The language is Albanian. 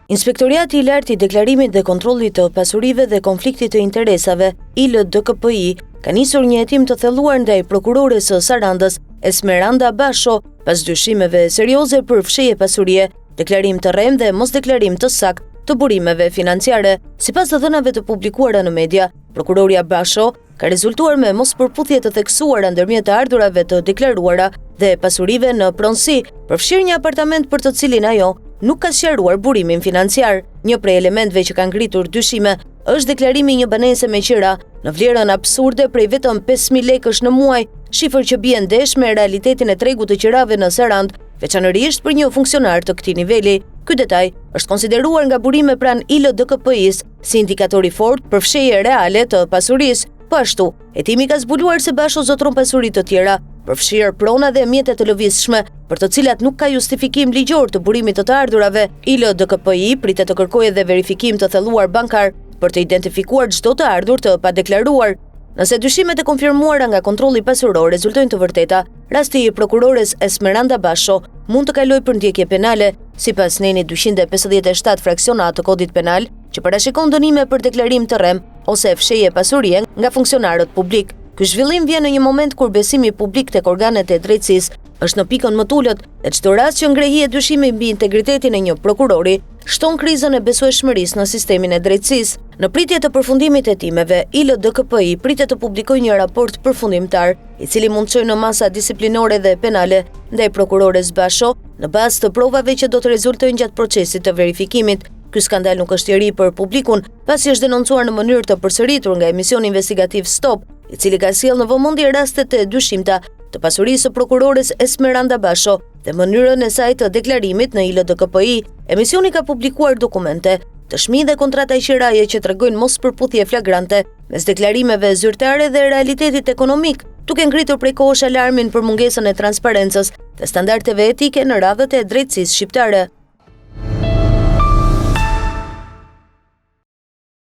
Inspektoriati i Lartë i Deklarimit dhe Kontrollit të Pasurive dhe Konfliktit të Interesave, ILDKPI, ka nisur një hetim të thelluar ndaj prokurores së Sarandës, Esmeralda Basho, pas dyshimeve serioze për fshehje pasurie, deklarim të rrem dhe mosdeklarim të saktë të burimeve financiare. Sipas të dhënave të publikuara në media, prokuroria Basho ka rezultuar me mospërputhje të theksuara ndërmjet të ardhurave të deklaruara dhe pasurive në pronësi, përfshirë një apartament për të cilin ajo nuk ka sqaruar burimin financiar. Një prej elementëve që kanë ngritur dyshime është deklarimi një banese me qira në vlerën absurde prej vetëm 5.000 lekësh në muaj, shifër që bie ndesh me realitetin e tregut të qirave në Sarandë, veçanërisht për një funksionar të këtij niveli. Ky detaj është konsideruar nga burime pranë ILDKPI-s si indikator i fortë për fshehje reale të pasurisë. Po ashtu, hetimi ka zbuluar se Basho zotron pasuri të tjera, përfshirë prona dhe mjete të lëvizshme, për të cilat nuk ka justifikim ligjor të burimit të ardhurave. ILDKPI pritet të kërkojë edhe verifikim të thelluar bankar për të identifikuar çdo të ardhur të padeklaruar. Nëse dyshimet e konfirmuara nga kontrolli pasuror rezultojnë të vërteta, rasti i prokurores Esmeralda Basho mund të kalojë për ndjekje penale, sipas neni 257 fraksionat të kodit penal, që parashikon dënime për deklarim të rrem ose fshehje pasurie nga funksionarët publik. Ky zhvillim vjen në një moment kur besimi publik tek organet e drejtësisë është në pikën më të ulët dhe çdo rast që ngrehiet dyshimi mbi integritetin e një prokurori shton krizën e besueshmërisë në sistemin e drejtësisë. Në pritje të përfundimit të hetimeve, ILDKPI pritet të publikojë një raport përfundimtar, i cili mund të çojë në masa disiplinore dhe penale ndaj prokurores Basho në bazë të provave që do të rezultojnë gjatë procesit të verifikimit. Ky skandal nuk është i ri për publikun, pasi është denoncuar në mënyrë të përsëritur nga emisioni investigativ Stop, i cili ka sjellë në vëmendje rastet e dyshimta të pasurisë së prokurores Esmeralda Basho dhe mënyrën e saj të deklarimit në ILDKPI. Emisioni ka publikuar dokumente, dëshmi dhe kontrata qiraje që tregojnë mospërputhje flagrante mes deklarimeve zyrtare dhe realitetit ekonomik, duke ngritur prej kohësh alarmin për mungesën e transparencës dhe standardeve etike në radhët e drejtësisë shqiptare.